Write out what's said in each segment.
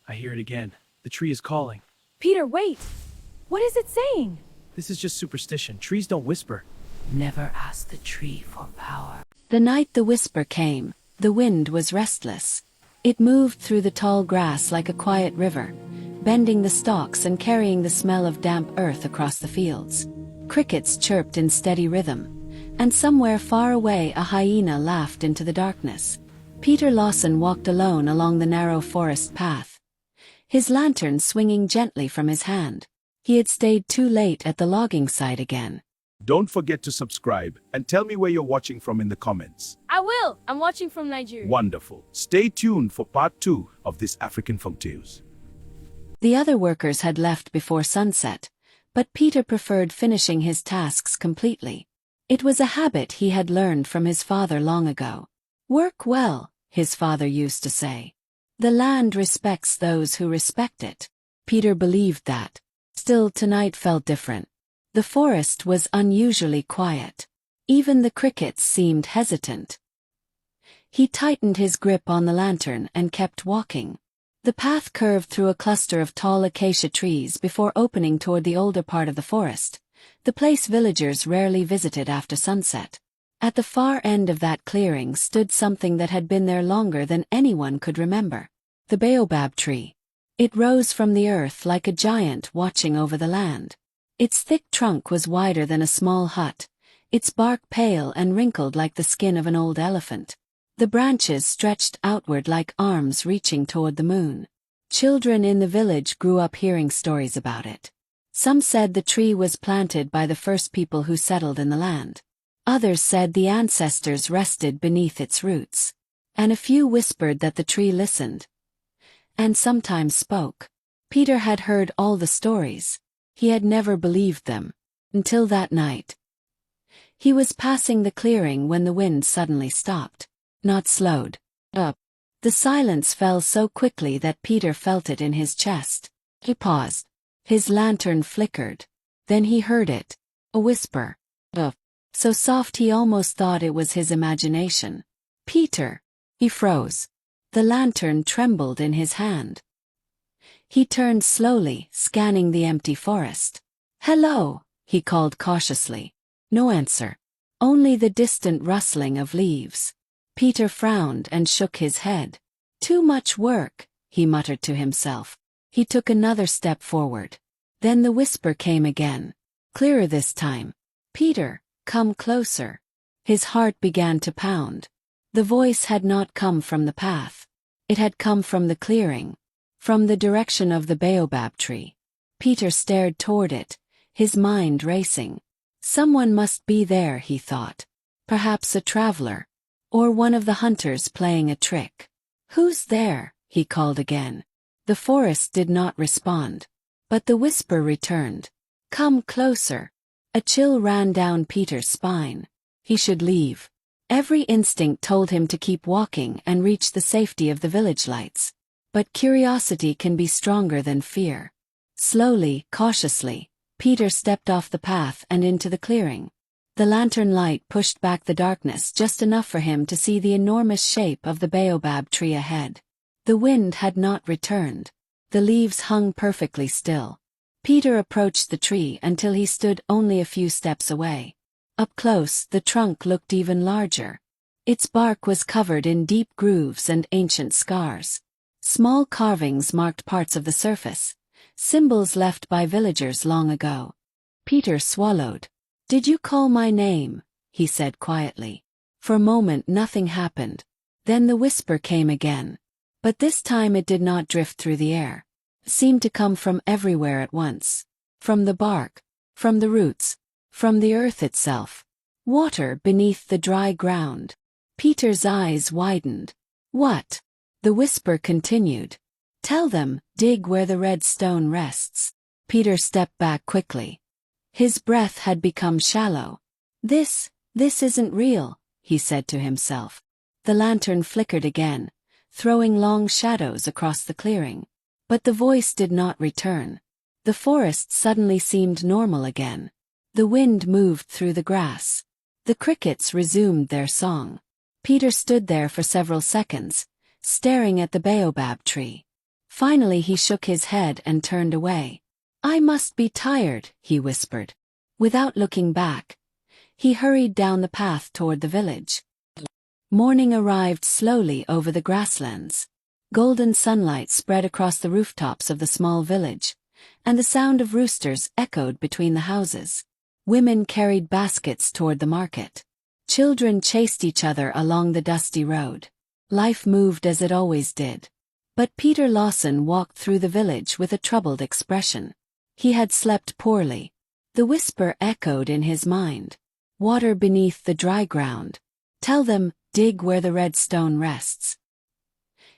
I hear it again. The tree is calling. Peter, wait! What is it saying? This is just superstition. Trees don't whisper. Never ask the tree for power. The night the whisper came, the wind was restless. It moved through the tall grass like a quiet river, bending the stalks and carrying the smell of damp earth across the fields. Crickets chirped in steady rhythm, and somewhere far away a hyena laughed into the darkness. Peter Lawson walked alone along the narrow forest path, his lantern swinging gently from his hand. He had stayed too late at the logging site again. Don't forget to subscribe and tell me where you're watching from in the comments. I will! I'm watching from Nigeria. Wonderful. Stay tuned for part 2 of this African folktales. The other workers had left before sunset, but Peter preferred finishing his tasks completely. It was a habit he had learned from his father long ago. Work well, his father used to say. The land respects those who respect it. Peter believed that. Still, tonight felt different. The forest was unusually quiet. Even the crickets seemed hesitant. He tightened his grip on the lantern and kept walking. The path curved through a cluster of tall acacia trees before opening toward the older part of the forest, the place villagers rarely visited after sunset. At the far end of that clearing stood something that had been there longer than anyone could remember. The Baobab tree. It rose from the earth like a giant watching over the land. Its thick trunk was wider than a small hut, its bark pale and wrinkled like the skin of an old elephant. The branches stretched outward like arms reaching toward the moon. Children in the village grew up hearing stories about it. Some said the tree was planted by the first people who settled in the land. Others said the ancestors rested beneath its roots. And a few whispered that the tree listened and sometimes spoke. Peter had heard all the stories. He had never believed them. Until that night. He was passing the clearing when the wind suddenly stopped. Not slowed up. The silence fell so quickly that Peter felt it in his chest. He paused. His lantern flickered. Then he heard it. A whisper. So soft he almost thought it was his imagination. Peter. He froze. The lantern trembled in his hand. He turned slowly, scanning the empty forest. "Hello," he called cautiously. No answer. Only the distant rustling of leaves. Peter frowned and shook his head. "Too much work," he muttered to himself. He took another step forward. Then the whisper came again. Clearer this time. "Peter, come closer." His heart began to pound. The voice had not come from the path. It had come from the clearing. From the direction of the baobab tree. Peter stared toward it, his mind racing. Someone must be there, he thought. Perhaps a traveler. Or one of the hunters playing a trick. "Who's there?" he called again. The forest did not respond. But the whisper returned. "Come closer." A chill ran down Peter's spine. He should leave. Every instinct told him to keep walking and reach the safety of the village lights. But curiosity can be stronger than fear. Slowly, cautiously, Peter stepped off the path and into the clearing. The lantern light pushed back the darkness just enough for him to see the enormous shape of the baobab tree ahead. The wind had not returned. The leaves hung perfectly still. Peter approached the tree until he stood only a few steps away. Up close, the trunk looked even larger. Its bark was covered in deep grooves and ancient scars. Small carvings marked parts of the surface, symbols left by villagers long ago. Peter swallowed. "Did you call my name?" he said quietly. For a moment nothing happened. Then the whisper came again. But this time it did not drift through the air. It seemed to come from everywhere at once. From the bark, from the roots, from the earth itself. Water beneath the dry ground. Peter's eyes widened. "What?" The whisper continued. "Tell them, dig where the red stone rests." Peter stepped back quickly. His breath had become shallow. This isn't real," he said to himself. The lantern flickered again, throwing long shadows across the clearing. But the voice did not return. The forest suddenly seemed normal again. The wind moved through the grass. The crickets resumed their song. Peter stood there for several seconds, staring at the baobab tree. Finally he shook his head and turned away. "I must be tired," he whispered. Without looking back, he hurried down the path toward the village. Morning arrived slowly over the grasslands. Golden sunlight spread across the rooftops of the small village, and the sound of roosters echoed between the houses. Women carried baskets toward the market. Children chased each other along the dusty road. Life moved as it always did. But Peter Lawson walked through the village with a troubled expression. He had slept poorly. The whisper echoed in his mind. "Water beneath the dry ground. Tell them, dig where the red stone rests."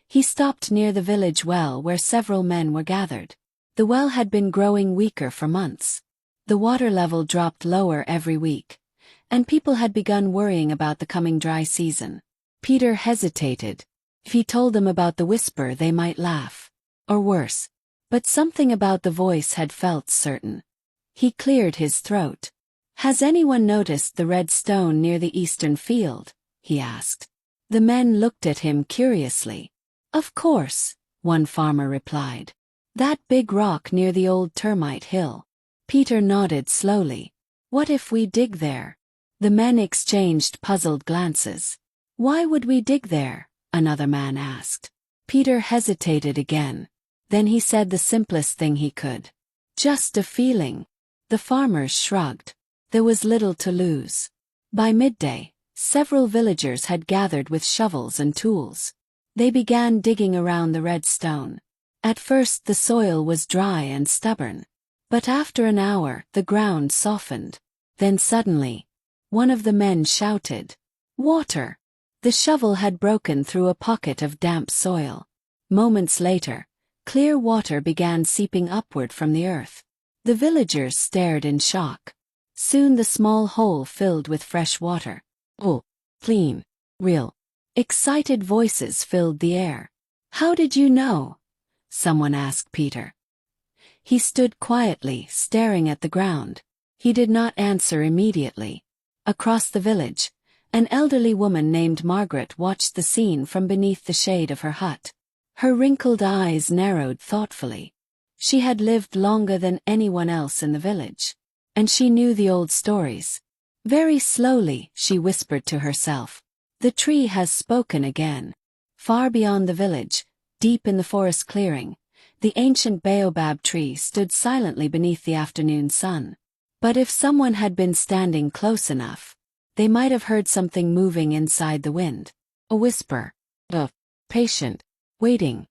He stopped near the village well where several men were gathered. The well had been growing weaker for months. The water level dropped lower every week, and people had begun worrying about the coming dry season. Peter hesitated. If he told them about the whisper, they might laugh. Or worse. But something about the voice had felt certain. He cleared his throat. "Has anyone noticed the red stone near the eastern field?" he asked. The men looked at him curiously. "Of course," one farmer replied. "That big rock near the old termite hill." Peter nodded slowly. "What if we dig there?" The men exchanged puzzled glances. "Why would we dig there?" another man asked. Peter hesitated again. Then he said the simplest thing he could. "Just a feeling." The farmers shrugged. There was little to lose. By midday, several villagers had gathered with shovels and tools. They began digging around the red stone. At first the soil was dry and stubborn. But after an hour, the ground softened. Then suddenly, one of the men shouted, "Water!" The shovel had broken through a pocket of damp soil. Moments later, clear water began seeping upward from the earth. The villagers stared in shock. Soon the small hole filled with fresh water. "Oh, clean, real." Excited voices filled the air. "How did you know?" someone asked Peter. He stood quietly, staring at the ground. He did not answer immediately. Across the village, an elderly woman named Margaret watched the scene from beneath the shade of her hut. Her wrinkled eyes narrowed thoughtfully. She had lived longer than anyone else in the village, and she knew the old stories. Very slowly, she whispered to herself, "The tree has spoken again." Far beyond the village, deep in the forest clearing, the ancient Baobab tree stood silently beneath the afternoon sun. But if someone had been standing close enough, they might have heard something moving inside the wind. A whisper. A patient, waiting,